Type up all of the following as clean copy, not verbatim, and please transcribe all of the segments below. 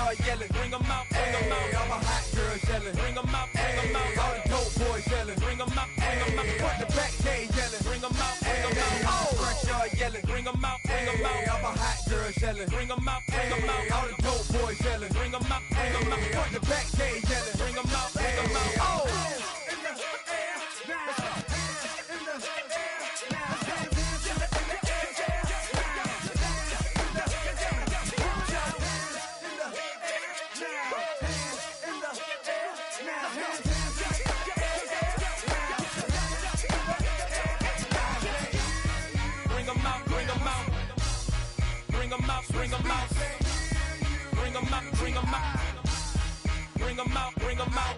start yelling. Bring them out, bring them out. All my hot girls yelling. Bring them out, bring them out. All the dope boys yelling. Bring them out, bring them out. Front the back gate yelling. Bring them out, bring them out. All the front yard yelling. Bring them out, bring them out. All my hot girls yelling. Bring them out, bring them out. All the dope boys yelling. Bring them out, bring them out. Front the back gate yelling. Bring them out, bring them out. Oh. Bring them out, bring them out, bring them out, bring them out, bring them out, bring them out, bring them out, bring them out,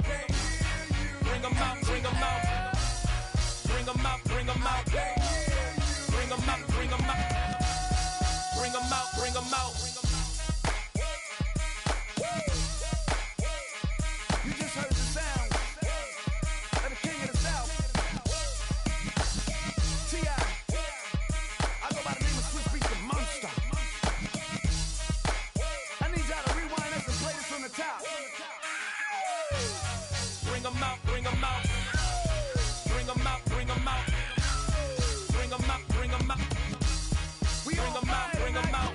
bring them out, bring them out, bring them out, bring them out, bring them out. You just heard the sound of the king of the South, T.I. I go by the name of Swiss Beats the Monster. Bring them out, bring them out, bring them out, bring them out, bring them out, bring them out, bring them out, bring them out.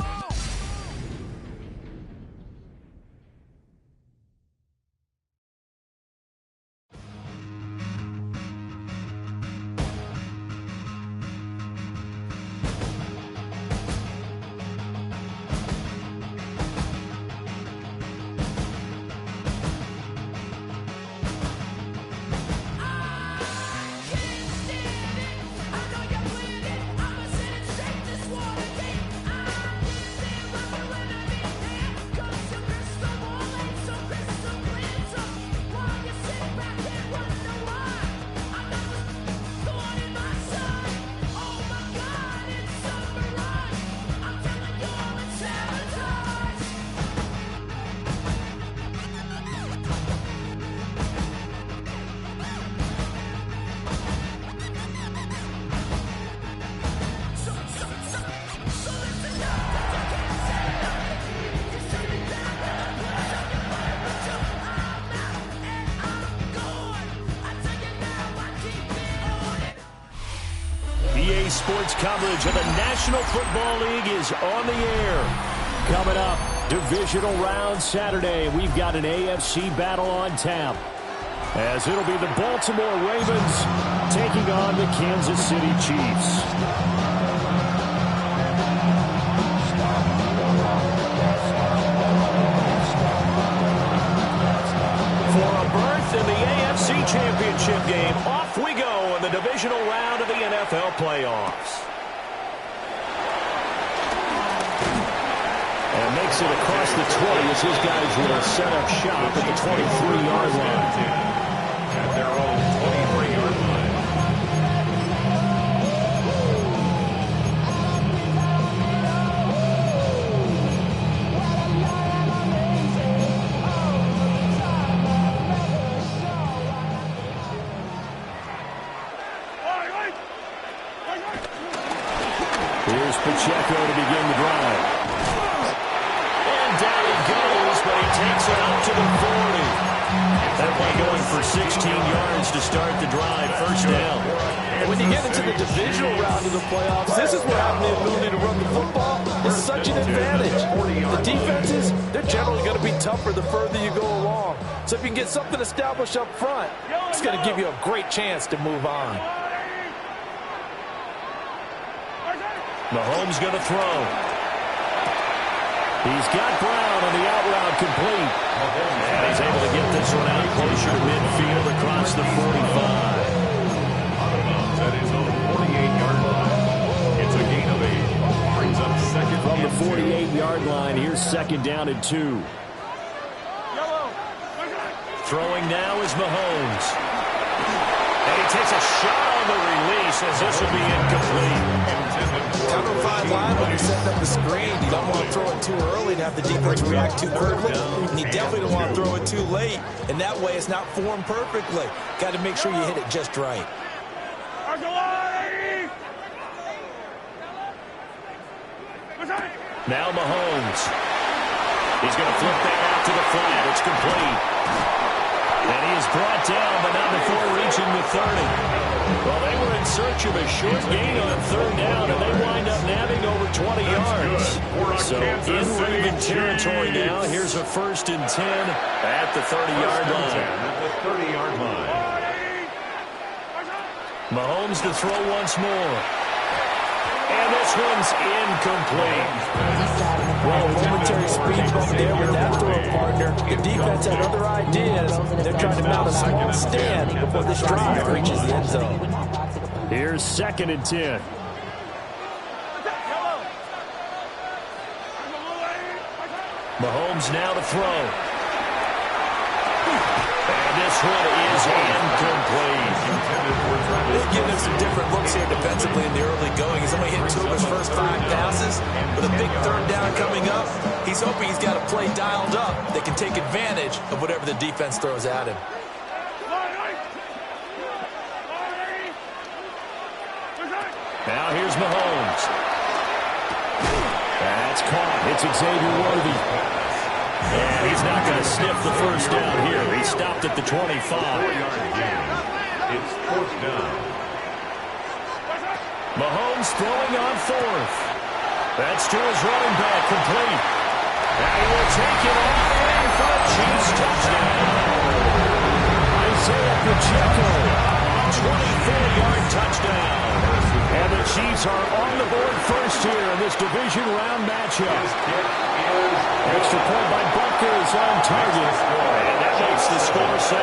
EA Sports coverage of the National Football League is on the air. Coming up, divisional round Saturday. We've got an AFC battle on tap, as it'll be the Baltimore Ravens taking on the Kansas City Chiefs. For a berth in the AFC Championship game, off we go in the divisional round of the NFL playoffs. And makes it across the 20 as his guys will set up shop at the 23-yard line. At their own 23-yard line. Here's Pacheco to begin the drive. And down he goes, but he takes it out to the 40. That play going for 16 yards to start the drive. First down. And when you get into the divisional round of the playoffs, this is where having the ability to run the football is such an advantage. The defenses, they're generally going to be tougher the further you go along. So if you can get something established up front, it's going to give you a great chance to move on. Mahomes going to throw. He's got Brown on the out route complete. And he's able to get this one out closer to midfield across the 45. That is on the 48-yard line. It's a gain of 8. Brings up second from the 48-yard line. Here's second down and 2. Throwing now is Mahomes. And he takes a shot on the release as this will be incomplete. Cover 5 line when you're setting up the screen. You don't want to throw it too early to have the defense react too quickly. And you definitely don't want to throw it too late. And that way it's not formed perfectly. Got to make sure you hit it just right. Now Mahomes. He's going to flip that out. back to the flat. It's complete. And he is brought down, but not before reaching the 30. Well, they were in search of a short gain on third down, and they wind up nabbing over 20 yards. So in Raven territory now, here's a 1st and 10 at the 30-yard line. At the 30-yard line. Mahomes to throw once more. And this one's incomplete. Well, momentary speed bump there with that throw partner. The defense had other ideas. They're trying to mount a small stand before this drive reaches the end zone. Here's 2nd and 10. Mahomes now to throw. And this one is incomplete. They've given him some different looks here defensively in the early going. He's only hit 2 of his first 5 passes. With a big third down coming up, he's hoping he's got a play dialed up that can take advantage of whatever the defense throws at him. Now here's Mahomes. That's caught. It's Xavier Worthy. And he's not going to sniff the first down here. He stopped at the 25. 4-yard gain. It's 4th down. Mahomes throwing on 4th. That's to his running back, complete. And he will take it all in for a Chiefs touchdown. Isaiah Pacheco, 24-yard touchdown. And the Chiefs are on the board first here in this division round matchup. Extra point by Butker is on target. And that makes the score 7-0.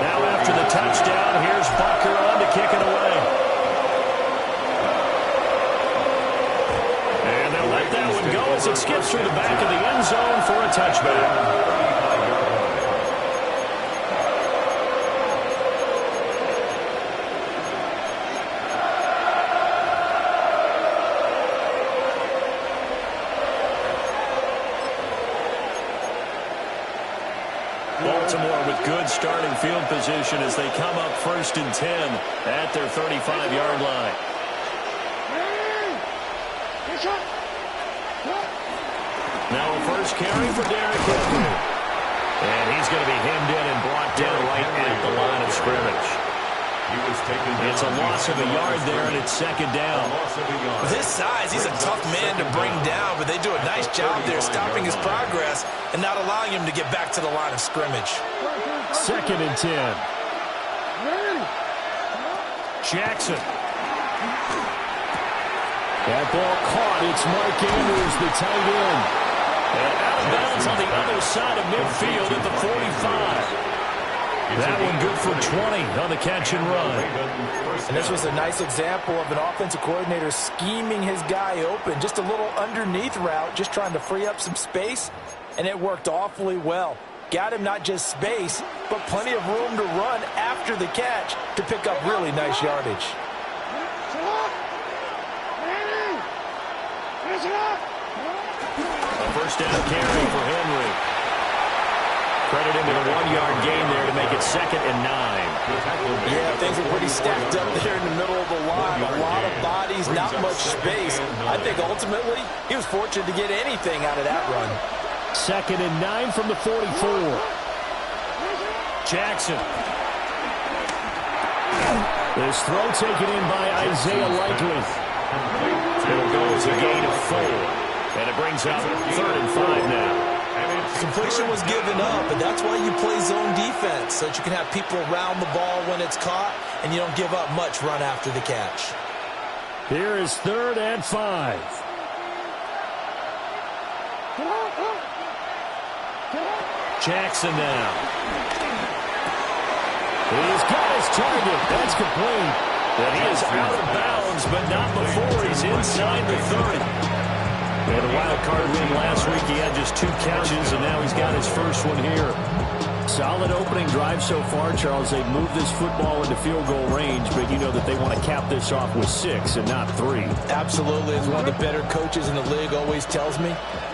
Now after the touchdown, here's Butker on to kick it away. And they'll let that one go as it skips through the back of the end zone for a touchback. Baltimore with good starting field position as they come up 1st and 10 at their 35-yard line. Now a first carry for Derrick Henry. And he's going to be hemmed in and brought down right at the line of scrimmage. It's a loss of a yard there, and it's 2nd down. This size, he's a tough man to bring down, but they do a nice job there stopping his progress and not allowing him to get back to the line of scrimmage. 2nd and 10. Jackson. That ball caught. It's Mark Andrews, the tight end. And out of bounds on the other side of midfield at the 45. That one good for 20 on the catch and run. And this was a nice example of an offensive coordinator scheming his guy open. Just a little underneath route, just trying to free up some space, and it worked awfully well. Got him not just space, but plenty of room to run after the catch to pick up really nice yardage. A first down carry for Henry. Credit him with a 1-yard gain there to make it 2nd and 9. Yeah, things are pretty stacked up there in the middle of the line. A lot of bodies, not much space. I think ultimately he was fortunate to get anything out of that run. 2nd and 9 from the 44. Jackson. This throw taken in by Isaiah Likely. It'll go as a gain of 4. And it brings up 3rd and 5 now. Completion was given up, and that's why you play zone defense, so that you can have people around the ball when it's caught, and you don't give up much run after the catch. Here is 3rd and 5. Jackson now. He's got his target. That's complete. And he is out of bounds, but not before he's inside the 30. He had a wild card win last week. He had just 2 catches, and now he's got his first one here. Solid opening drive so far, Charles. They've moved this football into field goal range, but you know that they want to cap this off with 6 and not 3. Absolutely. As one of the better coaches in the league always tells me,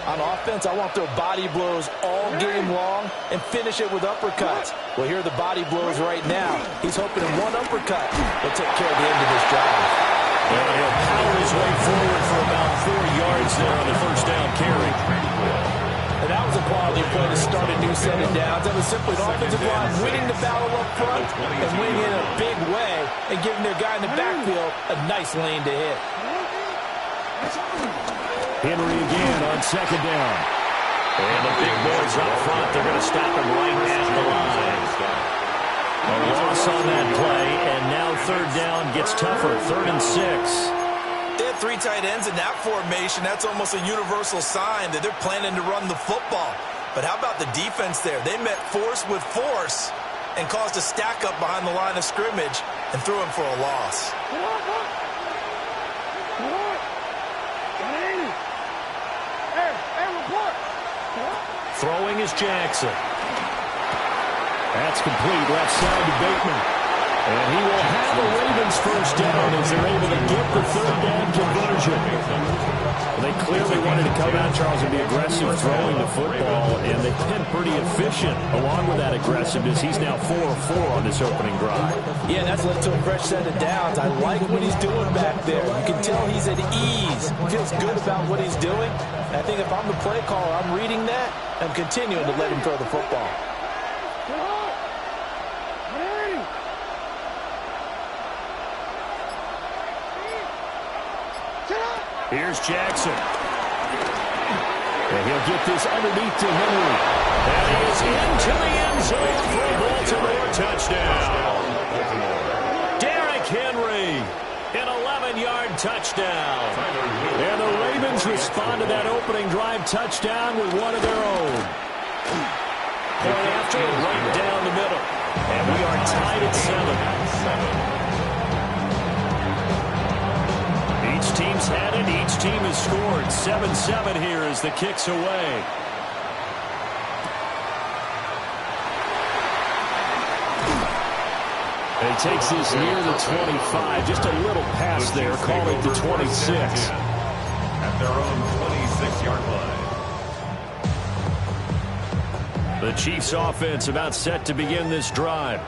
on offense, I want their body blows all game long and finish it with uppercuts. Well, here are the body blows right now. He's hoping in one uppercut will take care of the end of this drive. And he'll power his way forward for about 4 yards there on the first down carry. And that was a quality play to start a new set of downs. That was simply an offensive line winning the battle up front and winning in a big way and giving their guy in the backfield a nice lane to hit. Henry again on second down. And the big boys up front, they're going to stop him right at the line. A loss on that play, and now third down gets tougher, 3rd and 6. They had 3 tight ends in that formation. That's almost a universal sign that they're planning to run the football. But how about the defense there? They met force with force and caused a stack up behind the line of scrimmage and threw him for a loss. Throwing is Jackson. That's complete, left side to Bateman. And he will have the Ravens first down as they're able to get the third down conversion. They clearly wanted to come out, Charles, and be aggressive throwing the football, and they've been pretty efficient along with that aggressiveness. He's now 4 of 4 on this opening drive. Yeah, that's led to a fresh set of downs. I like what he's doing back there. You can tell he's at ease. He feels good about what he's doing. I think if I'm the play caller, I'm reading that. I'm continuing to let him throw the football. Here's Jackson. And he'll get this underneath to Henry. And he is into the end zone for a Baltimore touchdown. Derrick Henry, an 11-yard touchdown. And the Ravens respond to that opening drive touchdown with one of their own. Point after, right down the middle. And we are tied at 7. Each team's had it. Each team has scored. 7-7 here as the kick's away. And he takes this near the 25. Just a little pass there. Call it the 26. At their own 26-yard line. The Chiefs offense about set to begin this drive.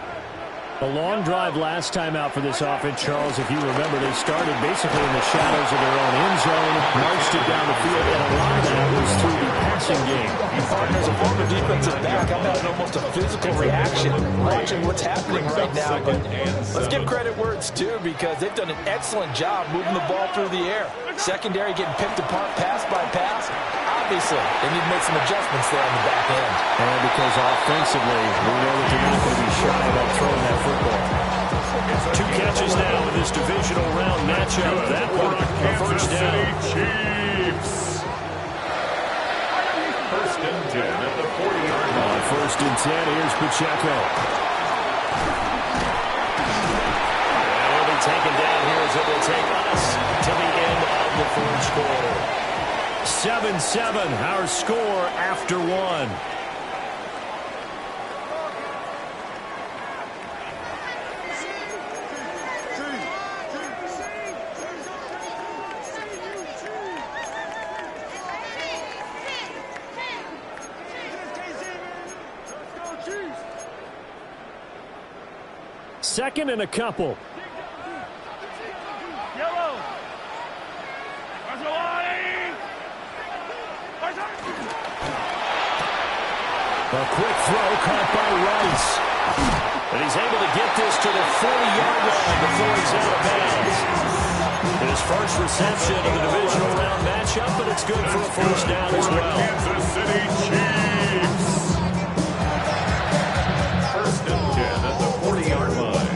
A long drive last time out for this offense, Charles. If you remember, they started basically in the shadows of their own end zone, marched it down the field, and a lot of that was through the passing game. Partners, a former defensive back, I've had almost a physical reaction watching what's happening right now. But let's give credit where it's due because they've done an excellent job moving the ball through the air. Secondary getting picked apart pass by pass. Obviously, they need to make some adjustments there on the back end. And because offensively, we know that they're not going to be shy about throwing that football. 2 catches now in this divisional round matchup. That one, a first down. Chiefs. First and 10 at the 40-yard line. On first and 10, here's Pacheco. And he'll be taken down here as it will take us to the end of the first quarter. 7-7, our score after 1. Second and a couple. A quick throw caught by Rice. And he's able to get this to the 40-yard line before he's out of bounds. His first reception of the divisional round matchup, but it's good for a first down as well. Kansas City Chiefs. First and 10 at the 40-yard line.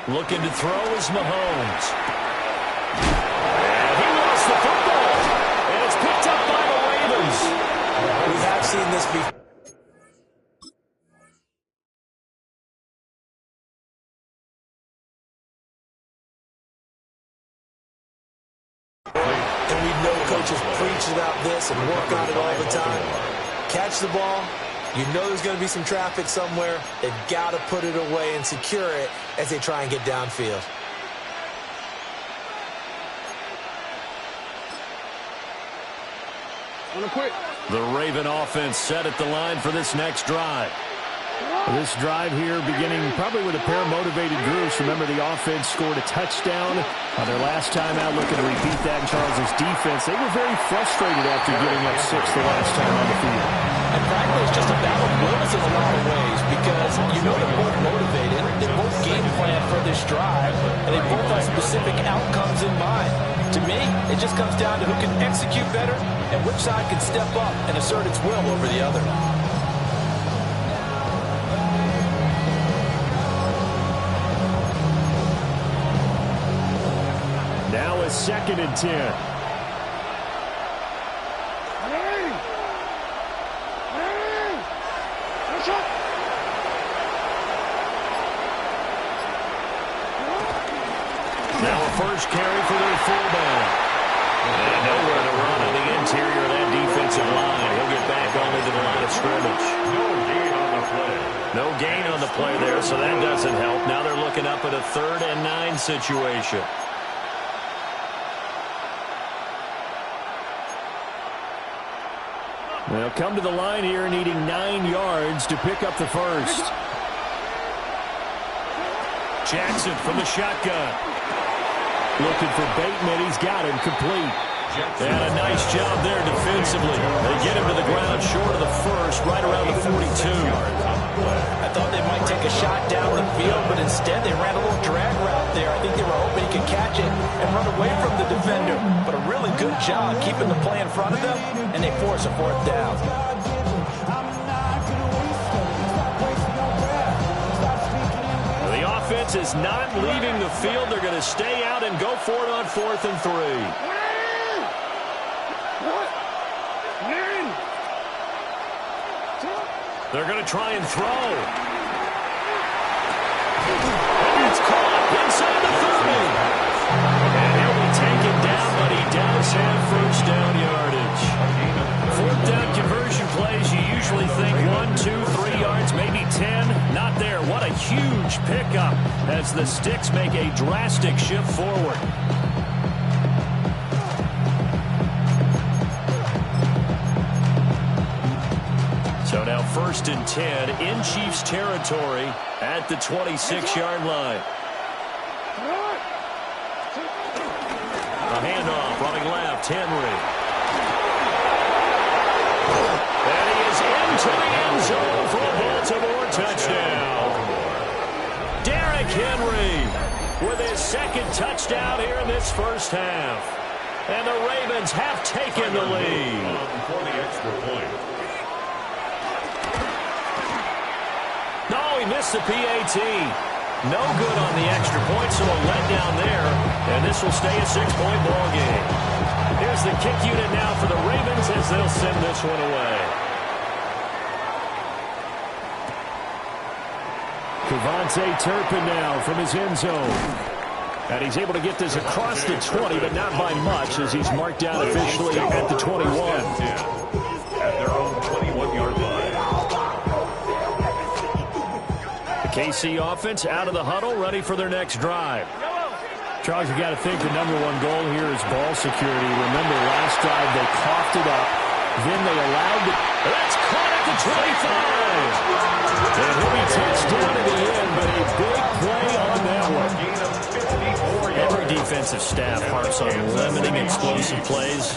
Looking to throw is Mahomes. And he lost the football. And it's picked up by the Ravens. We have seen this before. And we know coaches preach about this and work on it all the time. Catch the ball. You know there's going to be some traffic somewhere. They've got to put it away and secure it as they try and get downfield. The Raven offense set at the line for this next drive. This drive here beginning probably with a pair of motivated groups. Remember, the offense scored a touchdown on their last time out. Looking to repeat that in Charles' defense. They were very frustrated after giving up 6 the last time on the field. And frankly, it's just a battle of wills in a lot of ways because you know they're both motivated. They both game plan for this drive, and they both have specific outcomes in mind. To me, it just comes down to who can execute better and which side can step up and assert its will over the other. Now a 2nd and 10. Now a first carry for their fullback. And nowhere to run on the interior of that defensive line. He'll get back only to the line of scrimmage. No gain on the play. No gain on the play there, so that doesn't help. Now they're looking up at a 3rd and 9 situation. They'll come to the line here needing 9 yards to pick up the first. Jackson from the shotgun. Looking for Bateman. He's got him complete. And a nice job there defensively. They get him to the ground short of the first, right around the 42. I thought they might take a shot down the field, but instead they ran a little drag route there. I think they were hoping he could catch it and run away from the defender. But a really good job keeping the play in front of them, and they force a 4th down. The offense is not leaving the field. They're going to stay out and go for it on 4th and 3. They're going to try and throw. And it's caught inside the 30. And he'll be taken down, but he does have first down yardage. 4th down conversion plays, you usually think 1, 2, 3 yards, maybe 10. Not there. What a huge pickup as the Sticks make a drastic shift forward. So now 1st and 10 in Chiefs territory at the 26-yard line. A handoff running left, Henry. And he is into the end zone for a Baltimore touchdown. Derrick Henry with his 2nd touchdown here in this first half. And the Ravens have taken the lead. For the extra point. No, he missed the PAT. No good on the extra point, so a letdown there. And this will stay a 6-point ball game. Here's the kick unit now for the Ravens as they'll send this one away. Kevontae Turpin now from his end zone. And he's able to get this across the 20, but not by much as he's marked down officially at the 21. At their own 21-yard line. KC offense out of the huddle, ready for their next drive. Charles, you got to think the #1 goal here is ball security. Remember, last drive they coughed it up. Then they allowed it. That's caught at the 25. And he'll be touched down at the end, but a big play on that one. Every defensive staff harps on limiting explosive plays.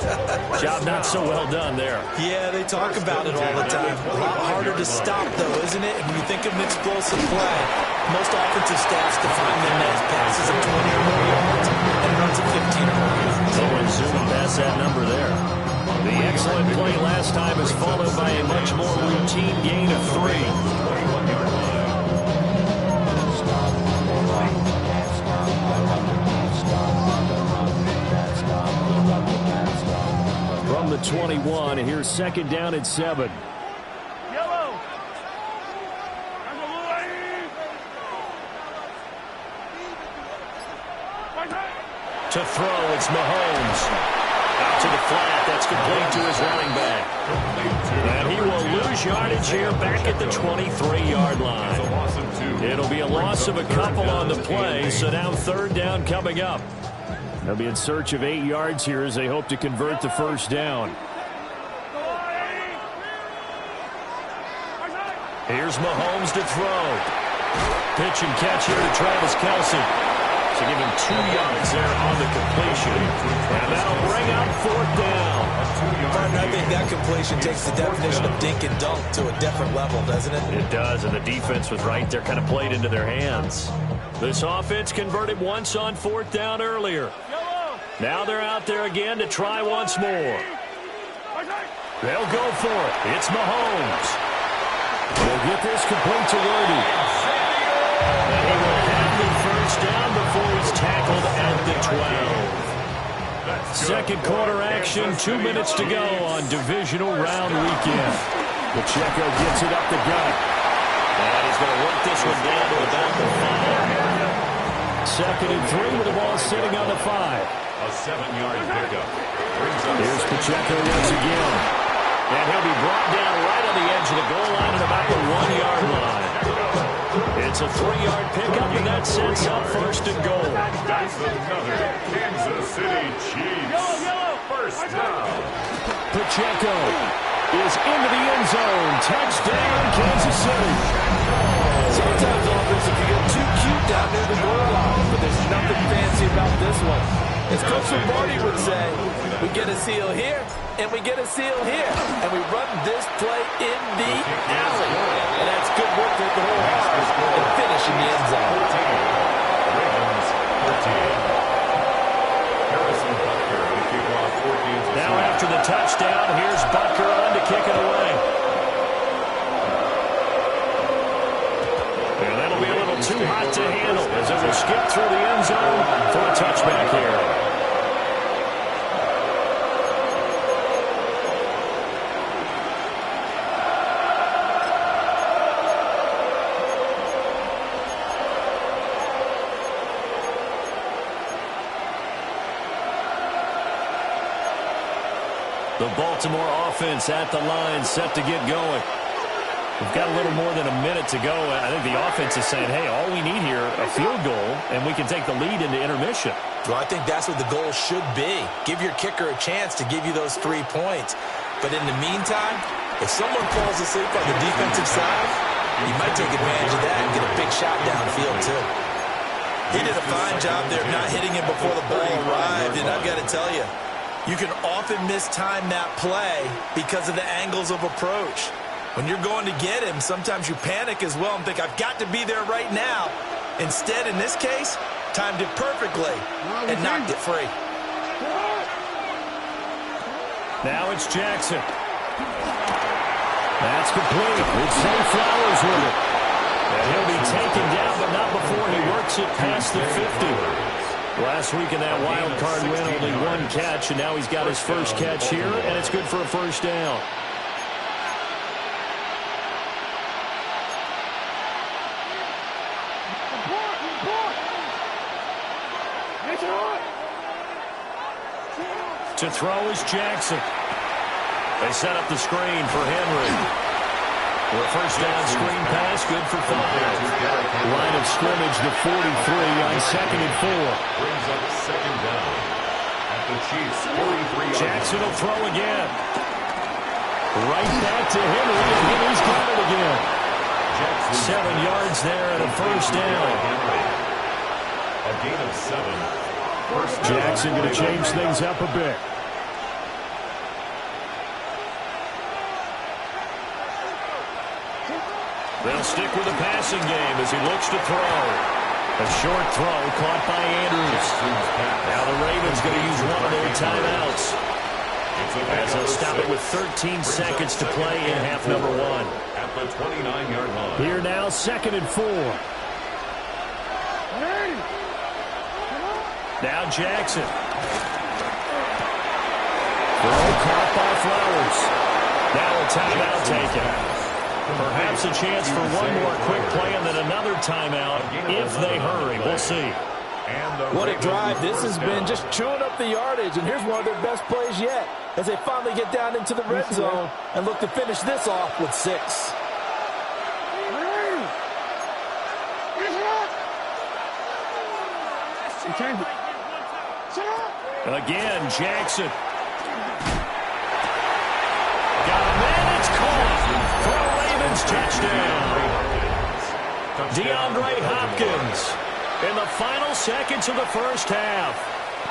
Job not so well done there. Yeah, they talk about it all the time. A lot harder to stop, though, isn't it? When you think of an explosive play, most offensive staffs define them as passes of 20 or more yards and runs of 15 or more yards. Someone zooming past that number there. The excellent play last time is followed by a much more routine gain of 3. From the 21, here's 2nd down at 7. To throw, it's Mahomes. Out to the flat, that's complete to his running back. And he will lose yardage here back at the 23-yard line. It'll be a loss of a couple on the play, so now 3rd down coming up. They'll be in search of 8 yards here as they hope to convert the first down. Here's Mahomes to throw. Pitch and catch here to Travis Kelce. To give him 2 yards there on the completion. And that'll bring out 4th down. Partner, I think that completion takes the definition of dink and dunk to a different level, doesn't it? It does, and the defense was right there, kind of played into their hands. This offense converted once on 4th down earlier. Now they're out there again to try once more. They'll go for it. It's Mahomes. They'll get this complete to Worthy. And he will have the first down before he's tackled at the 12. Second quarter action, 2 minutes to go on divisional round weekend. Pacheco gets it up the gut. And he's going to work this one down to about the 5. 2nd and 3 with the ball sitting on the 5. A 7-yard pickup. Here's Pacheco once again. And he'll be brought down right on the edge of the goal line at about the 1-yard line. It's a 3-yard pickup, and that sets up 1st and goal. That's another Kansas City Chiefs. First down. Pacheco is into the end zone. Touchdown, Kansas City. Sometimes offense, you get too cute down near the goal line, but there's nothing fancy about this one. As Coach Lombardi would say, we get a seal here, and we get a seal here, and we run this play in the alley. And that's good work with the whole heart and finish in the end zone. Ravens 14. Harrison Butker to kick off 14. Now after the touchdown, here's Butker on to kick it away. And that'll be a little too hot to handle as it will skip through the end zone for a touchback here. The Baltimore offense at the line, set to get going. We've got a little more than a minute to go. I think the offense is saying, hey, all we need here, a field goal, and we can take the lead into intermission. Well, I think that's what the goal should be. Give your kicker a chance to give you those 3 points. But in the meantime, if someone falls asleep on the defensive side, you might take advantage of that and get a big shot downfield, too. He did a fine job there not hitting him before the ball arrived, and I've got to tell you, you can often mistime that play because of the angles of approach. When you're going to get him, sometimes you panic as well and think, I've got to be there right now. Instead, in this case, timed it perfectly and knocked it free. Now it's Jackson. That's complete. It's Zay Flowers with it. And he'll be taken down, but not before he works it past the 50. Last week in that wild card win, only 1 catch, and now he's got his first catch here, and it's good for a first down. To throw is Jackson. They set up the screen for Henry. The first down screen pass, good for 5. Line of scrimmage, the 43 on 2nd and 4. Brings up 2nd down at the Chiefs' 43. Jackson will throw again. Right back to Henry, and Henry's got it again. 7 yards there and a first down. A gain of 7. Jackson going to change things up a bit. They'll stick with the passing game as he looks to throw. A short throw caught by Andrews. Now the Ravens going to use one of their timeouts as they'll stop it with 13 seconds to play in half number 1. At the 29-yard line. Here now, 2nd and 4. Now Jackson. Throw caught by Flowers. Now a timeout taken. Perhaps a chance for one more quick play and then another timeout if they hurry. We'll see. What a drive this has been, just chewing up the yardage, and here's one of their best plays yet as they finally get down into the red zone and look to finish this off with 6. Again, Jackson. Got a man, it's caught for a Ravens Ravens touchdown. DeAndre Hopkins in the final seconds of the first half.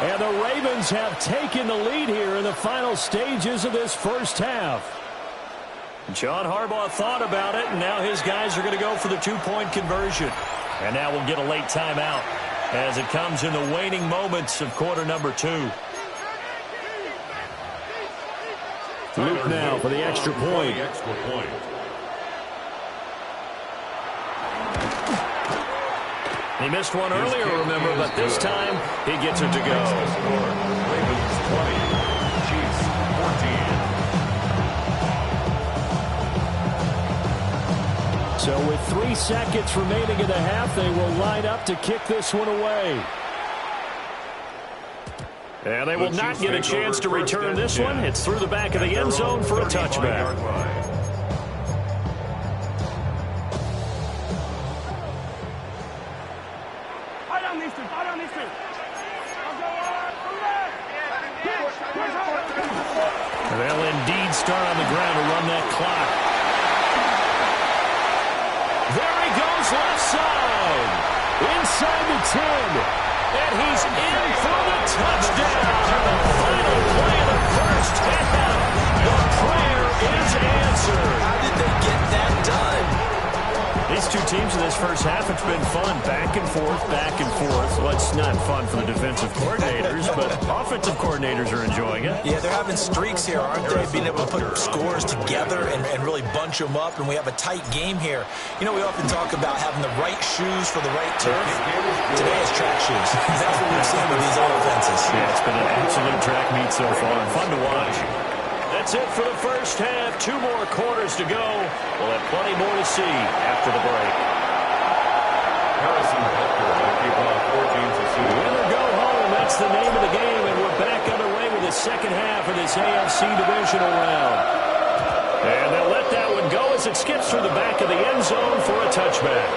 And the Ravens have taken the lead here in the final stages of this first half. John Harbaugh thought about it, and now his guys are going to go for the two-point conversion. And now we'll get a late timeout as it comes in the waning moments of quarter number 2. Luke now for the extra point. He missed one earlier, remember, but this time he gets it to go. Ravens 20, Chiefs 14. So with 3 seconds remaining in the half, they will line up to kick this one away. And they will not get a chance to return this one. It's through the back of the end zone for a touchback. They'll indeed start on the ground to run that clock. There he goes left side. Inside the 10. And he's in for the touchdown. The final play of the first half. The prayer is answered. How did they get that done? These two teams in this first half, it's been fun. Back and forth, back and forth. Well, it's not fun for the defensive coordinators, but offensive coordinators are enjoying it. Yeah, they're having streaks here, aren't they? Being able to put scores together and really bunch them up, and we have a tight game here. You know, we often talk about having the right shoes for the right turf. Today is track shoes. That's what we've seen with these offenses. Yeah, it's been an absolute track meet so far. Fun to watch. That's it for the first half. 2 more quarters to go. We'll have plenty more to see after the break. Harrison Butker will keep off 14-2. Win or go home, that's the name of the game, and we're back underway with the second half of this AFC divisional round. And they'll let that one go as it skips through the back of the end zone for a touchback.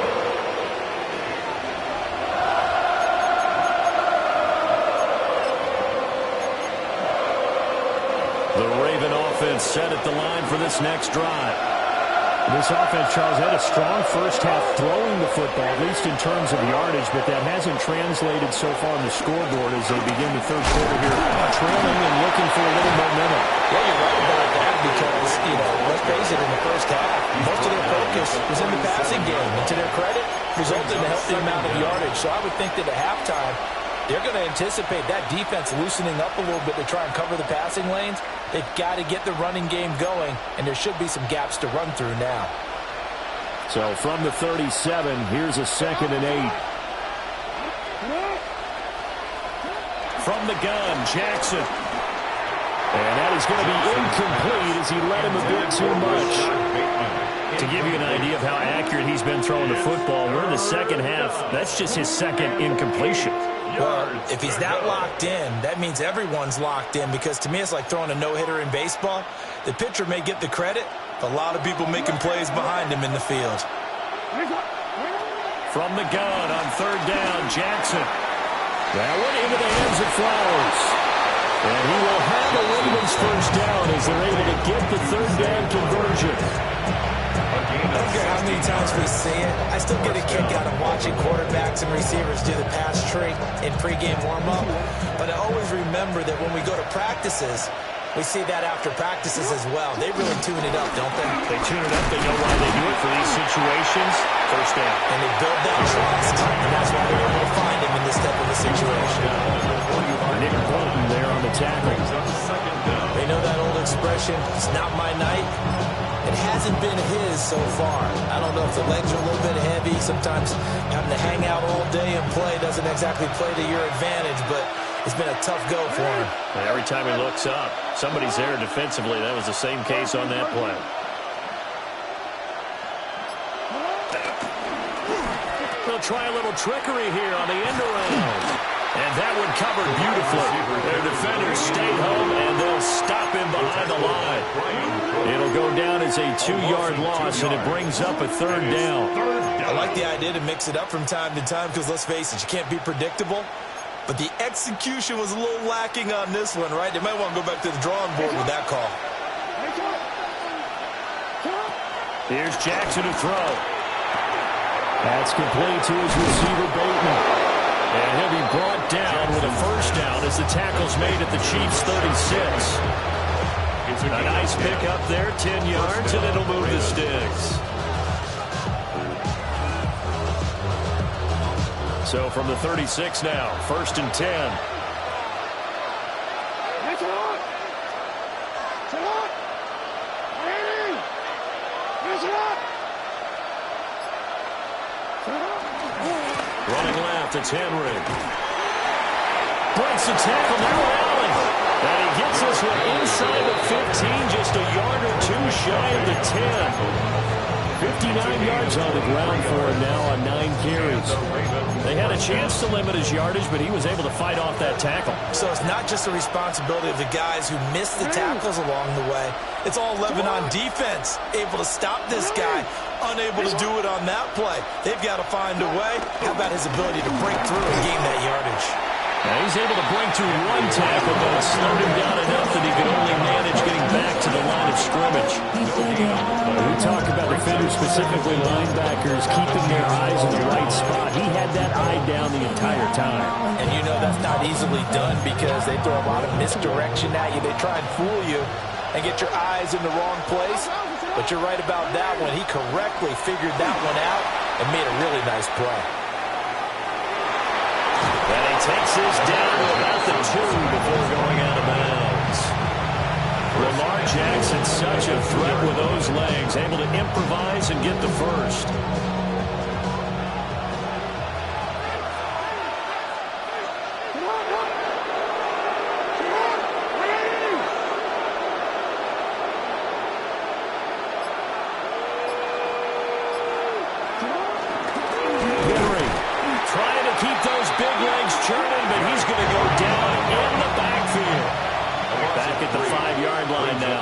The Raven offense set at the line for this next drive. This offense, Charles, had a strong first half throwing the football, at least in terms of yardage, but that hasn't translated so far on the scoreboard as they begin the third quarter here, trailing and looking for a little momentum. Yeah, you're right about that because, you know, let's face it, in the first half, most of their focus was in the passing game. And to their credit, resulted in a healthy amount of yardage. So I would think that at halftime, they're going to anticipate that defense loosening up a little bit to try and cover the passing lanes. They've got to get the running game going, and there should be some gaps to run through now. So from the 37, here's a 2nd and 8. From the gun, Jackson. And that is going to be incomplete as he led him a bit too much. To give you an idea of how accurate he's been throwing the football, we're in the second half. That's just his 2nd incompletion. Well, if he's that locked in, that means everyone's locked in because to me it's like throwing a no-hitter in baseball. The pitcher may get the credit, but a lot of people making plays behind him in the field. From the gun on 3rd down, Jackson. That one into the hands of Flowers. And he will have the Ravens first down as they're able to get the 3rd down conversion. I don't care how many times we see it. I still get a kick out of watching quarterbacks and receivers do the pass tree in pregame warm-up. But I always remember that when we go to practices, we see that after practices as well. They really tune it up, don't they? They tune it up. They know why they do it for these situations. First down. And they build that trust. And that's why they're able to find him in this type of a situation. Nick Bolton there on the tackle. They know that old expression, it's not my night. It hasn't been his so far. I don't know if the legs are a little bit heavy. Sometimes having to hang out all day and play doesn't exactly play to your advantage, but it's been a tough go for him. And every time he looks up, somebody's there defensively. That was the same case on that play. They'll try a little trickery here on the end around. And that one covered beautifully. Their defenders stayed home, and they'll stop him behind the line. It'll go down as a 2-yard loss, and it brings up a 3rd down. I like the idea to mix it up from time to time because, let's face it, you can't be predictable. But the execution was a little lacking on this one, right? They might want to go back to the drawing board with that call. Here's Jackson to throw. That's complete to his receiver, Bateman. And he'll be brought down with a first down as the tackle's made at the Chiefs' 36. A nice pickup there, 10 yards, and it'll move the sticks. So from the 36 now, 1st and 10. Running left, it's Henry. Breaks the tackle, now Allen. And he gets this one inside the 15, just a yard or two shy of the 10. 59 yards on the ground for him now on 9 carries. They had a chance to limit his yardage, but he was able to fight off that tackle. So it's not just the responsibility of the guys who missed the tackles along the way. It's all Lebanon defense, able to stop this guy, unable to do it on that play. They've got to find a way. How about his ability to break through and gain that yardage? Now he's able to break through one tackle, but it slowed him down enough that he could only manage getting back to the line of scrimmage. We talk about defenders, specifically linebackers, keeping their eyes in the right spot. He had that eye down the entire time. And you know that's not easily done because they throw a lot of misdirection at you. They try and fool you and get your eyes in the wrong place. But you're right about that one. He correctly figured that one out and made a really nice play. And he takes this down to about the 2 before going out of bounds. Lamar Jackson, such a threat with those legs, able to improvise and get the first.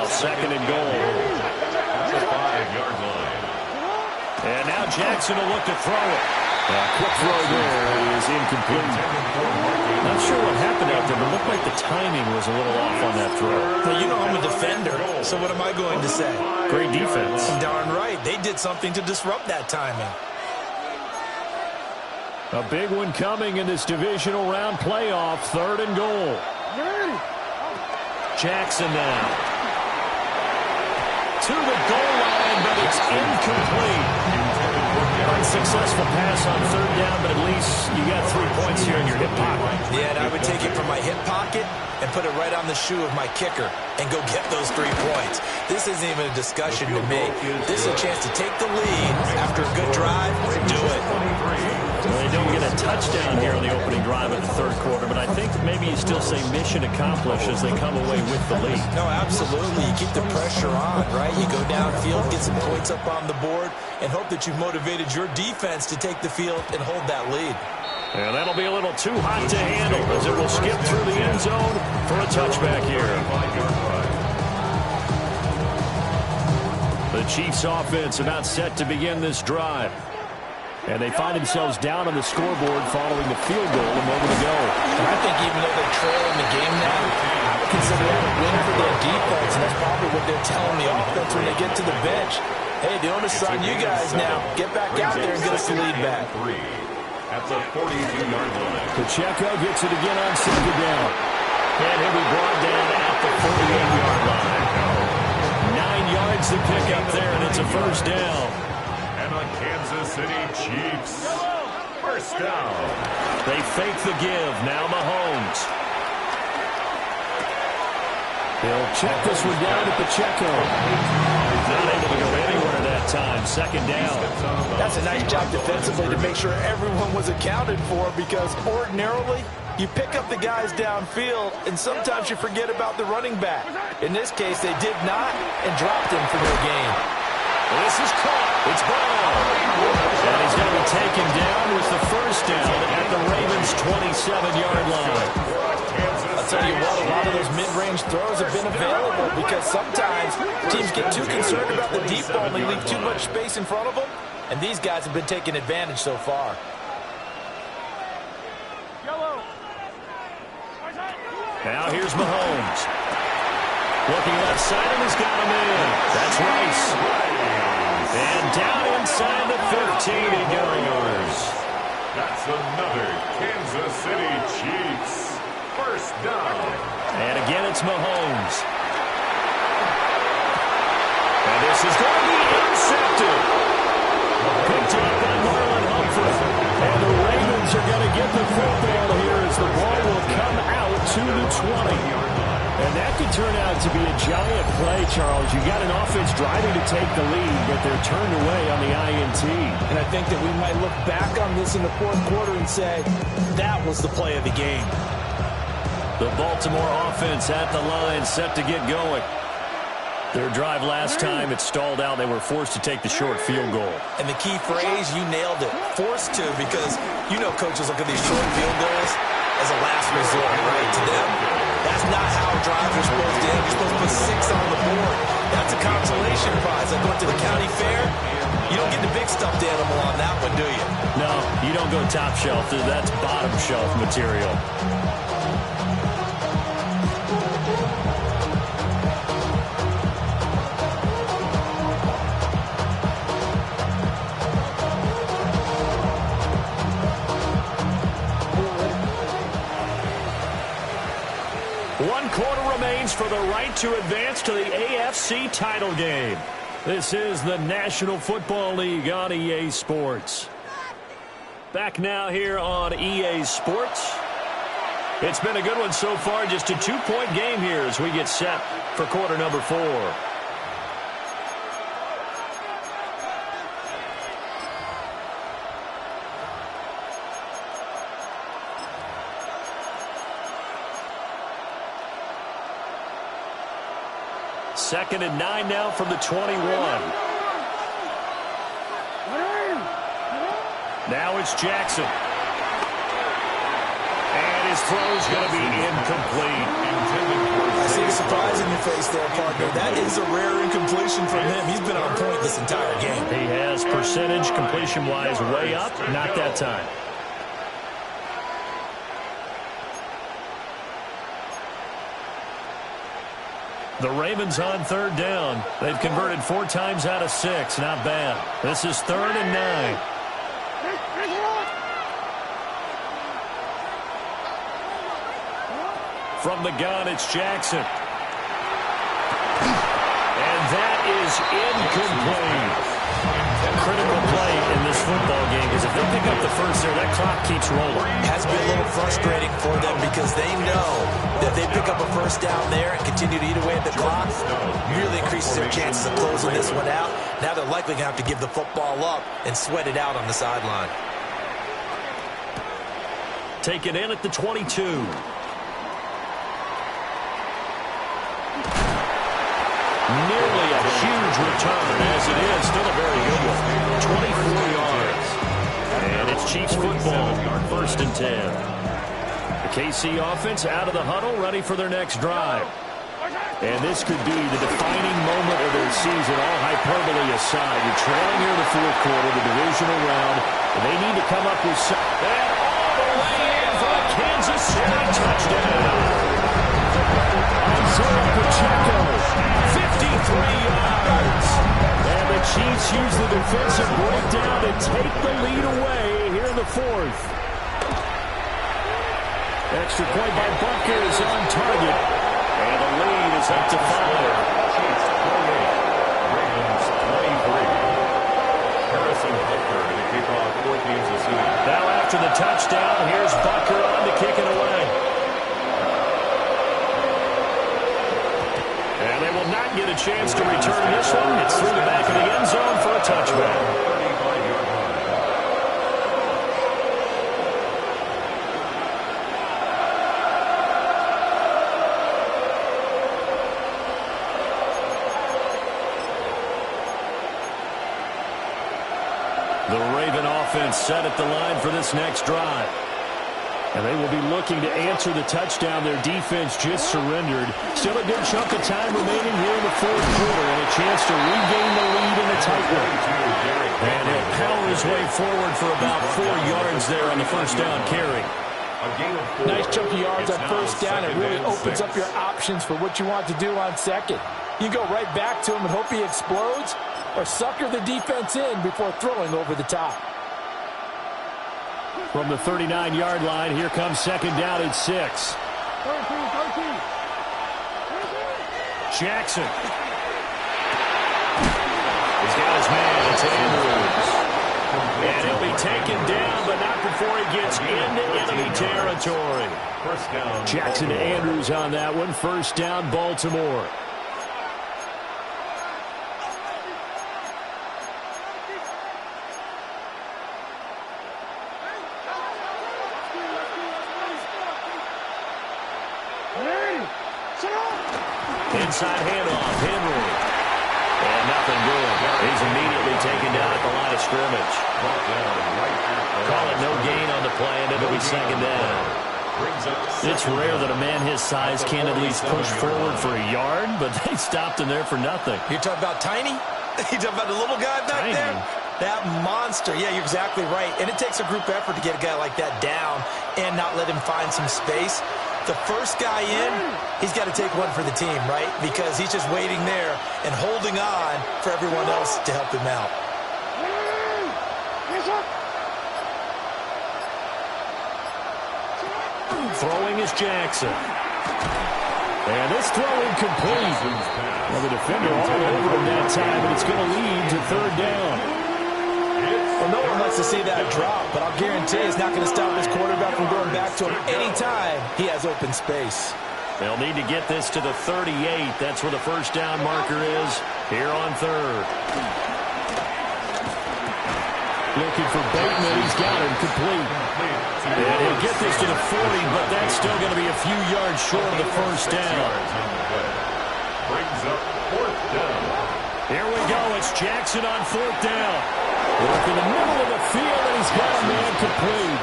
Second and goal. And now Jackson will look to throw it. Quick throw there is incomplete. Not sure what happened out there, but it looked like the timing was a little off on that throw. Well, you know I'm a defender, so what am I going to say? Great defense. Darn right. They did something to disrupt that timing. A big one coming in this divisional round playoff. 3rd and goal. Jackson now. To the goal line, but it's incomplete. Unsuccessful pass on 3rd down, but at least you got 3 points here in your hip pocket. Yeah, and I would take it from my hip pocket and put it right on the shoe of my kicker and go get those 3 points. This isn't even a discussion to me. This is a chance to take the lead after a good drive. Do it. Well, they don't get a touchdown here on the opening drive of the 3rd quarter, but I think maybe you still say mission accomplished as they come away with the lead. No, absolutely. You keep the pressure on, right? You go downfield, get some points up on the board, and hope that you've motivated your defense to take the field and hold that lead. And that'll be a little too hot to handle as it will skip through the end zone for a touchback here. The Chiefs offense about set to begin this drive. And they find themselves down on the scoreboard following the field goal a moment ago. And I think even though they're trailing the game now, I would consider that a win for their defense, and that's probably what they're telling the offense when they get to the bench. Hey, the onus is on you guys now. Get back out there and get us the lead back. At the 42-yard line. Pacheco gets it again on 2nd down. And he'll be brought down at the 48-yard line. 9 yards to pick up there, and it's a 1st down. And the Kansas City Chiefs. 1st down. They fake the give. Now Mahomes. They'll check this one down to Pacheco. Not able to go anywhere that time. 2nd down. That's a nice job defensively to make sure everyone was accounted for, because ordinarily you pick up the guys downfield and sometimes you forget about the running back. In this case, they did not and dropped him for no gain. This is caught. It's Brown. And he's going to be taken down with the 1st down at the Ravens' 27-yard line. I'll tell you what, a lot of those mid-range throws have been available because sometimes teams get too concerned about the deep ball and they leave too much space in front of them, and these guys have been taking advantage so far. Now here's Mahomes. Looking left side, and he's got him in. That's Rice. And down inside the 15 he goes. That's another Kansas City Chiefs first down. And again, it's Mahomes. And this is going to be intercepted. Picked up by Marlon Humphrey. And the Ravens are going to get the football here as the ball will come out to the 20. And that could turn out to be a giant play, Charles. You got an offense driving to take the lead, but they're turned away on the INT. And I think that we might look back on this in the fourth quarter and say, that was the play of the game. The Baltimore offense at the line, set to get going. Their drive last time, it stalled out. They were forced to take the short field goal. And the key phrase, you nailed it, forced to, because you know coaches look at these short field goals as a last resort, right, to them. That's not how drives are supposed to end. You're supposed to put 6 on the board. That's a consolation prize. Like going to the county fair, you don't get the big stuffed animal on that one, do you? No, you don't go top shelf. That's bottom shelf material. One quarter remains for the right to advance to the AFC title game. This is the National Football League on EA Sports. Back now here on EA Sports. It's been a good one so far. Just a 2-point game here as we get set for quarter number 4. Second and 9 now from the 21. Now it's Jackson. And his throw's going to be incomplete. I see the surprise in your face there, partner. That is a rare incompletion from him. He's been on point this entire game. He has percentage completion-wise way up. Not that time. The Ravens on third down. They've converted 4 times out of 6. Not bad. This is 3rd and 9. From the gun, it's Jackson. And that is incomplete. Critical play in this football game because if they pick up the first there, that clock keeps rolling. Has been a little frustrating for them because they know that if they pick up a first down there and continue to eat away at the clock, really increases their chances of closing this one out. Now they're likely going to have to give the football up and sweat it out on the sideline. Take it in at the 22. Nearly a huge return, as it is. Still a very good one. 24 yards. And it's Chiefs football. 1st and 10. The KC offense out of the huddle, ready for their next drive. And this could be the defining moment of their season, all hyperbole aside. You're trailing here in the 4th quarter, the divisional round, and they need to come up with some... And all the way in for a Kansas City touchdown. Isaiah Pacheco, 53 yards. And the Chiefs use the defensive breakdown to take the lead away here in the 4th. Extra point by Butker is on target. And the lead is up to 5. Chiefs 28, Ravens 23. Harrison Butker to kick off for Kansas City. Now after the touchdown, here's Butker on to kick it away. And they will not get a chance to return this one. It's through the back of the end zone for a touchback. The Raven offense set at the line for this next drive. And they will be looking to answer the touchdown their defense just surrendered. Still a good chunk of time remaining here in the 4th quarter and a chance to regain the lead in a tight one. And he'll power his way forward for about 4 yards there on the first down carry. Nice chunk of yards on first down. It really opens up your options for what you want to do on second. You go right back to him and hope he explodes, or sucker the defense in before throwing over the top. From the 39-yard line, here comes second down and 6. Jackson. He's got his man. It's Andrews. And he'll be taken down, but not before he gets into enemy territory. First down. Jackson to Andrews on that one. First down, Baltimore. Inside handoff, Henry. And nothing good. He's immediately taken down at the line of scrimmage. Call it no gain on the play, and it'll be second down. It's rare that a man his size can't at least push forward for a yard, but they stopped him there for nothing. You're talking about Tiny? You're talking about the little guy back Tiny. there? That monster. Yeah, you're exactly right. And it takes a group effort to get a guy like that down and not let him find some space. The first guy in, he's got to take one for the team, right? Because he's just waiting there and holding on for everyone else to help him out. Throwing is Jackson. And this throw incomplete. Well, the defender all over him that time, but it's going to lead to third down. Well, no one wants to see that drop, but I'll guarantee it's not going to stop his quarterback from going back to him anytime he has open space. They'll need to get this to the 38. That's where the first down marker is here on third. Looking for Bateman. He's got him complete. And he'll get this to the 40, but that's still going to be a few yards short of the first down. Brings up fourth down. Here we go. It's Jackson on fourth down. Look in the middle of the field, and he's got a man complete.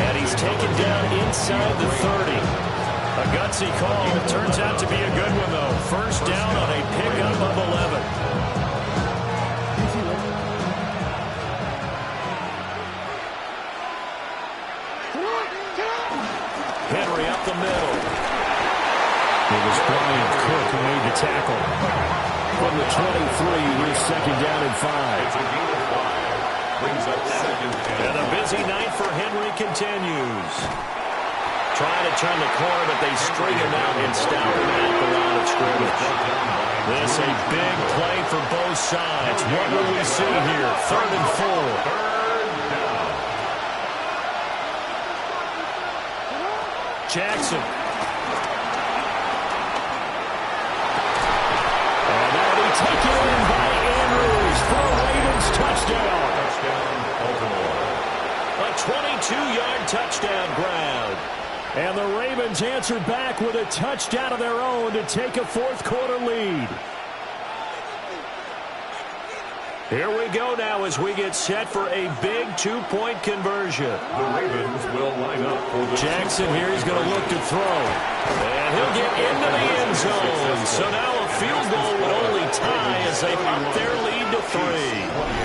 And he's taken down inside the 30. A gutsy call. It turns out to be a good one, though. First down on a pickup of 11. Henry up the middle. It was Brian Cook who made the tackle. From the 23, here's second down and 5. It's a gain of 5. Brings up second down. And a busy night for Henry continues. Trying to turn the corner, but they string him out and stop him at the line of scrimmage. This a big play for both sides. What will we see here? Third and 4. Jackson. And that'll be taken in by Andrews for a Ravens touchdown. A 22-yard touchdown grab. And the Ravens answer back with a touchdown of their own to take a fourth-quarter lead. Here we go now as we get set for a big two-point conversion. The Ravens will line up for the Jackson here, he's going to look to throw. And he'll get into the end zone. So now a field goal would only tie as they up their lead to 3.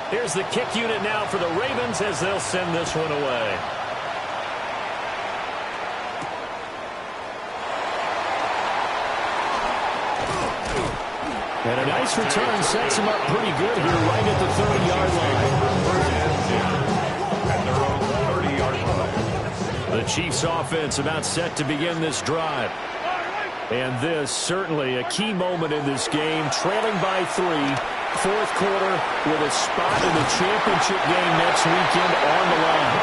Here's the kick unit now for the Ravens as they'll send this one away. And a nice return sets him up pretty good here right at the 30-yard line. at their own 30-yard line. The Chiefs offense about set to begin this drive. And this certainly a key moment in this game, trailing by 3. Fourth quarter with a spot in the championship game next weekend on the line.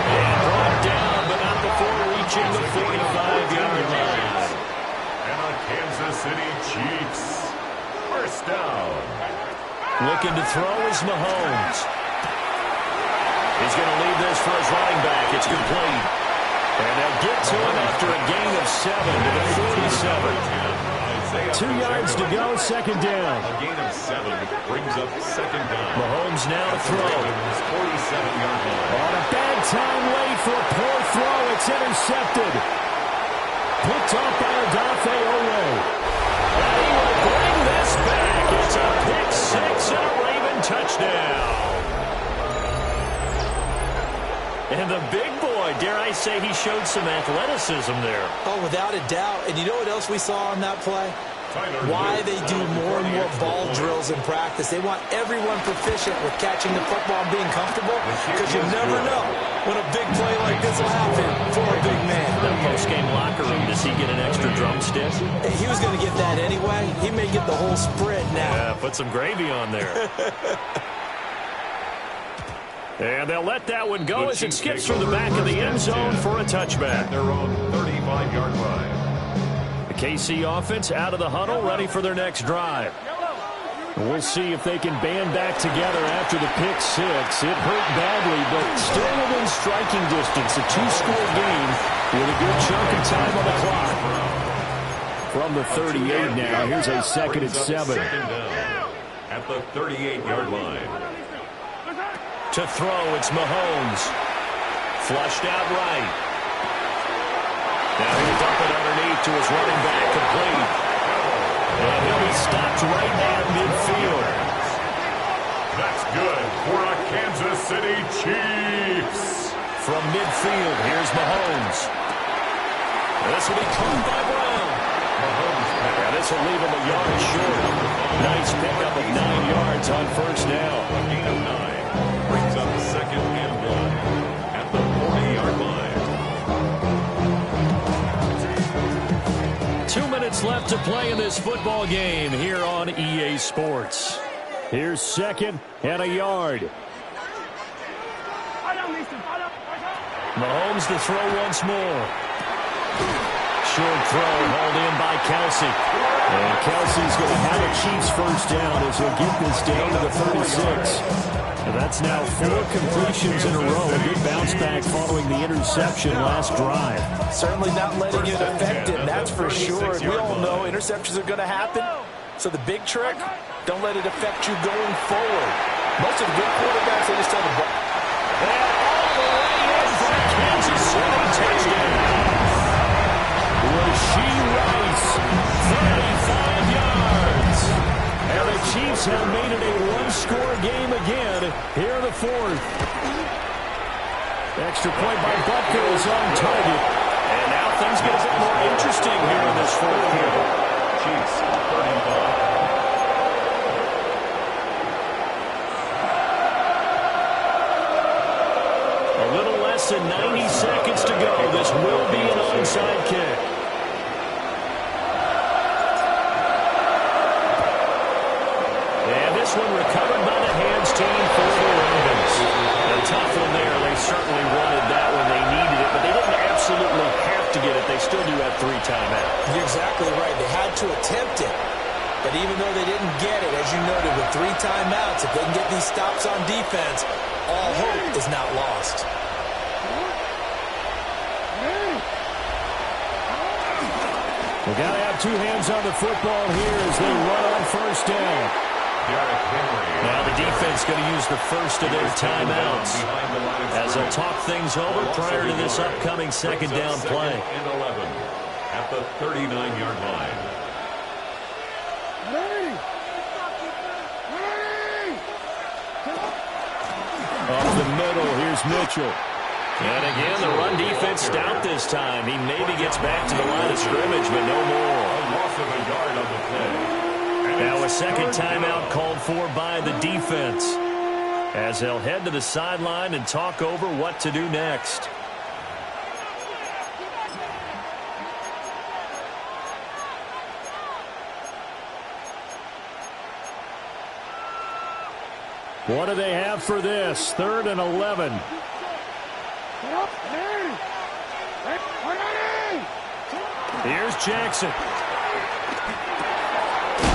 And brought down, but not before reaching the 45-yard line. And the Kansas City Chiefs. First down. Looking to throw is Mahomes. He's going to leave this for his running back. It's complete. And they'll get to him after a gain of 7 to the 47. 2 yards to go, second down. A gain of 7 brings up second down. Mahomes now to throw. 47-yard line. On a bad time late for a poor throw. It's intercepted. Picked off by Odafe Oweh. And he will bring this back. It's a pick 6 might say he showed some athleticism there. Oh, without a doubt. And you know what else we saw on that play? Why they do more and more ball drills in practice. They want everyone proficient with catching the football and being comfortable, because you never know when a big play like this will happen for a big man. The post-game locker room, does he get an extra drumstick? Hey, he was going to get that anyway. He may get the whole spread now. Yeah, put some gravy on there. And they'll let that one go as it skips through the back of the end zone for a touchback. Their own 35-yard line. KC offense out of the huddle, ready for their next drive. We'll see if they can band back together after the pick six. It hurt badly, but still within striking distance. A two-score game with a good chunk of time on the clock. From the 38 now, here's a 2nd and 7. Second down at the 38-yard line. To throw, it's Mahomes. Flushed out right. Now he'll dump it underneath to his running back, complete. And he'll be stopped right at midfield. That's good for a Kansas City Chiefs. From midfield, here's Mahomes. This will be caught by Brown. And this will leave him a yard short. Nice pickup of 9 yards on first down. A gain of 9 brings up 2nd and 1 at the 40-yard line. 2 minutes left to play in this football game here on EA Sports. Here's 2nd and a yard. Mahomes to throw once more. Short throw hauled in by Kelsey. And Kelsey's going to have a Chiefs first down as he'll get this down to the 36. And that's now 4 completions in a row. A good bounce back following the interception last drive. Certainly not letting it affect him, that's for sure. And we all know interceptions are going to happen. So the big trick, don't let it affect you going forward. Most of the good quarterbacks, they just tell the ball. And all the way in for a Kansas City touchdown. Rashee Rice, 35 yards. And the Chiefs have made it a one-score game again here in the 4th. Extra point by Butker is on target. And now things get a bit more interesting here in this 4th quarter. Chiefs 35. A little less than 90 seconds to go. This will be an onside kick. And this one recovered by the hands team for the Ravens. A tough one there. They certainly wanted that when they needed it, but they didn't absolutely have to get it. They still do have 3 timeouts. You're exactly right. They had to attempt it. But even though they didn't get it, as you noted, with 3 timeouts, if they can get these stops on defense, all hope is not lost. We got to have 2 hands on the football here as they run on first down. Now the defense going to use the first of their timeouts as they'll talk things over prior to this upcoming 2nd down play. And 11 at the 39-yard line. Up the middle, here's Mitchell. And again, the run defense stout this time. He maybe gets back to the line of scrimmage, but no more. A loss of a yard on the play. Now a second timeout called for by the defense as they'll head to the sideline and talk over what to do next. What do they have for this? 3rd and 11. Here's Jackson.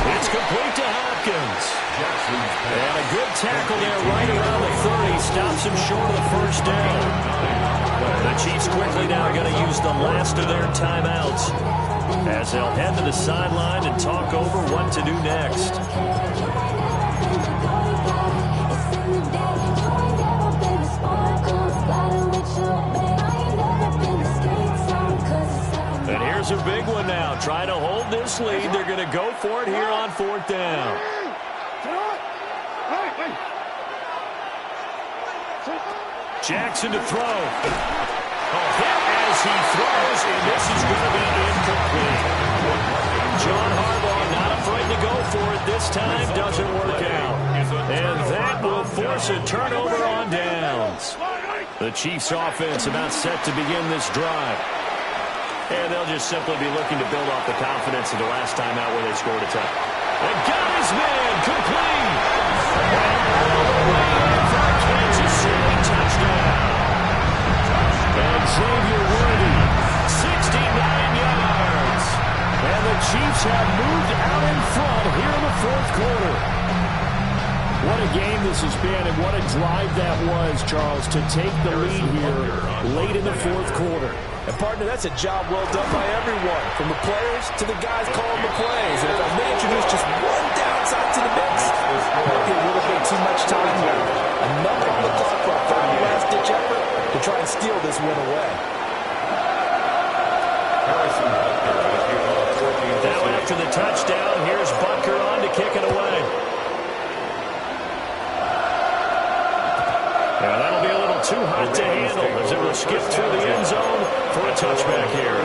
It's complete to Hopkins. And a good tackle there right around the 30. Stops him short of the first down. The Chiefs quickly now going to use the last of their timeouts as they'll head to the sideline and talk over what to do next. And here's a big one now. Trying to hold this lead. They're going to go for it here on 4th down. Jackson to throw. Hit as he throws, and this is going to be incomplete. John Harbaugh not afraid to go for it this time. Doesn't work out. And that will force a turnover on downs. The Chiefs offense about set to begin this drive. And they'll just simply be looking to build off the confidence of the last time out where they scored a touchdown. And got his man complete. All the way in for a Kansas City touchdown. And Xavier Worthy, 69 yards. And the Chiefs have moved out in front here in the fourth quarter. What a game this has been, and what a drive that was, Charles, to take the lead here late in the fourth quarter. And, partner, that's a job well done by everyone, from the players to the guys calling the plays. And if I may introduce just one downside to the mix, might be a little bit too much time here. Enough on the clock for a third last-ditch effort to try and steal this win away. Now after the touchdown, here's Butker on to kick it away. Now that'll be a little too hot to handle as it will skip through the end zone for a touchback here.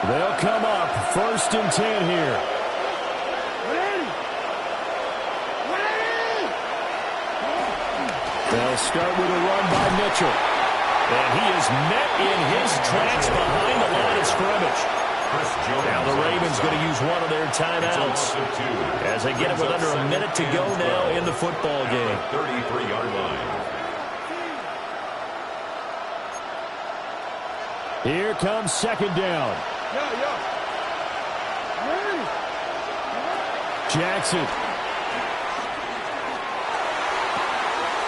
They'll come up 1st and 10 here. They'll start with a run by Mitchell. And he is met in his tracks behind the line of scrimmage. Now the Ravens going to use one of their timeouts as they get it with under a minute to go now in the football game. 33-yard line. Here comes 2nd down. Jackson.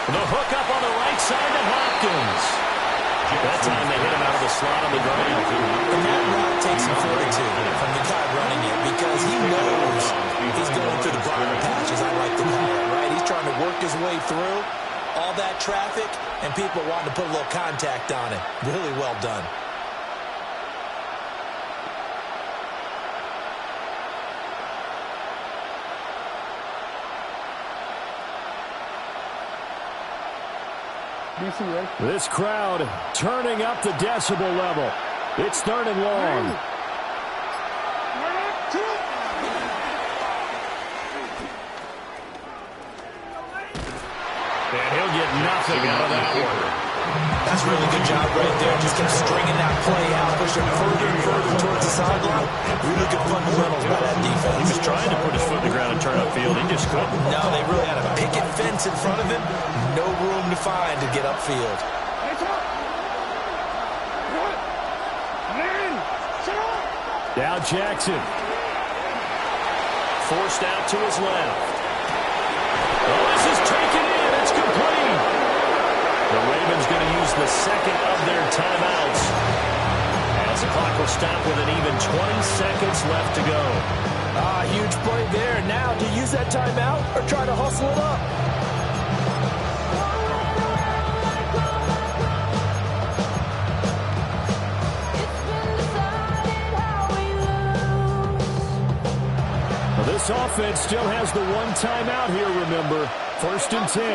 The hook up on the right side to Hopkins. That time they hit him out of the slot on the ground. And that route takes some fortitude from the guy running it because he knows he's going through the briar patch, as I like to call it, right? He's trying to work his way through all that traffic, and people wanting to put a little contact on it. Really well done. This crowd turning up the decibel level. It's 3rd and long. And he'll get nothing out of that one. That's a really good job right there. Just kept stringing that play out, pushing further and further towards the sideline. Really good fundamentals by that defense. He was trying to put his foot in the ground and turn upfield. He just couldn't. No, they really had a picket fence in front of him. No room to find to get upfield. Now Jackson. Forced out to his left. Oh, this is taken in. It's complete. The Ravens going to use the second of their timeouts as the clock will stop with an even 20 seconds left to go. Huge play there. Now, do you use that timeout or try to hustle it up? This offense still has the one timeout here, remember. 1st and 10.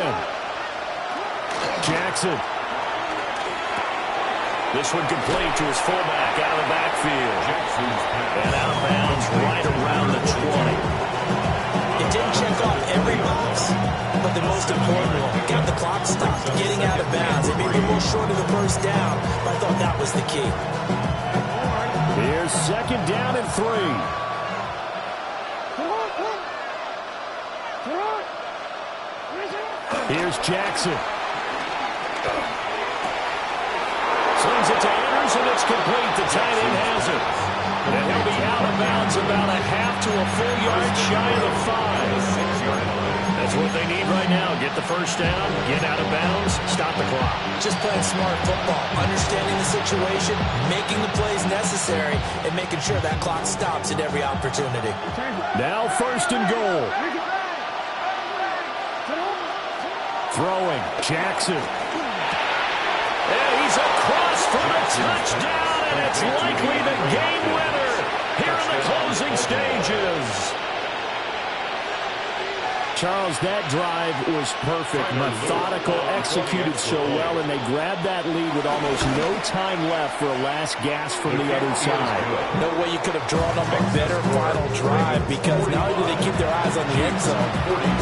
Jackson. This one complete to his fullback out of the backfield. And out of bounds right around the 20. It didn't check off every box, but the most important one, got the clock stopped, getting out of bounds. It may be a little short of the first down, but I thought that was the key. Here's 2nd down and 3. Here's Jackson. Slings it to Andrews, and it's complete. The tight end has it. And he'll be out of bounds about a half to a full yard shy of the 5. That's what they need right now. Get the first down, get out of bounds, stop the clock. Just playing smart football, understanding the situation, making the plays necessary, and making sure that clock stops at every opportunity. Now 1st and goal. Throwing, Jackson. And he's across for a touchdown, and it's likely the game winner here in the closing closing stages. Charles, that drive was perfect, methodical, executed so well, and they grabbed that lead with almost no time left for a last gasp from the other side. No way you could have drawn up a better final drive, because not only did they keep their eyes on the end zone,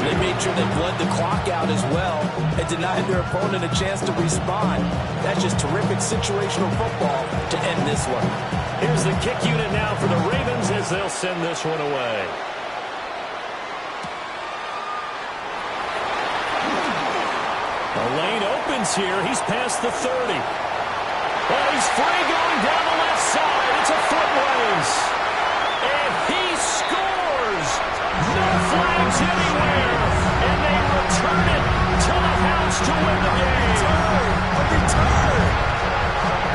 they made sure they bled the clock out as well and denied their opponent a chance to respond. That's just terrific situational football to end this one. Here's the kick unit now for the Ravens as they'll send this one away. The lane opens here. He's past the 30. Oh, he's free going down the left side. It's a foot race. And he scores. No flags anywhere. And they return it to the house to win the game. A return.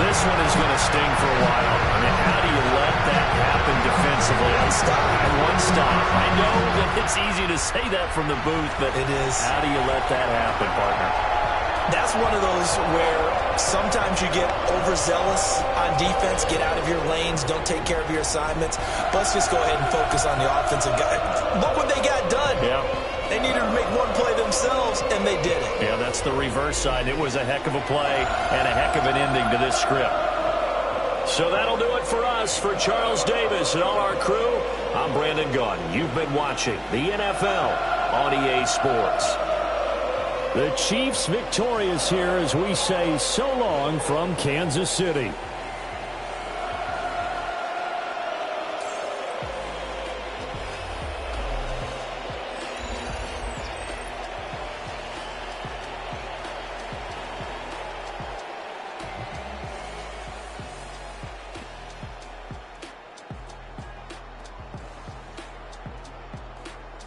This one is going to sting for a while. I mean, how do you let that happen defensively? One stop. I know that it's easy to say that from the booth, but it is. How do you let that happen, partner? That's one of those where sometimes you get overzealous on defense, get out of your lanes, don't take care of your assignments. But let's just go ahead and focus on the offensive guy. Look what they got done. Yeah. They needed to make one play themselves, and they did it. Yeah, that's the reverse side. It was a heck of a play and a heck of an ending to this script. So that'll do it for us. For Charles Davis and all our crew, I'm Brandon Gaudin. You've been watching the NFL on EA Sports. The Chiefs victorious here as we say so long from Kansas City.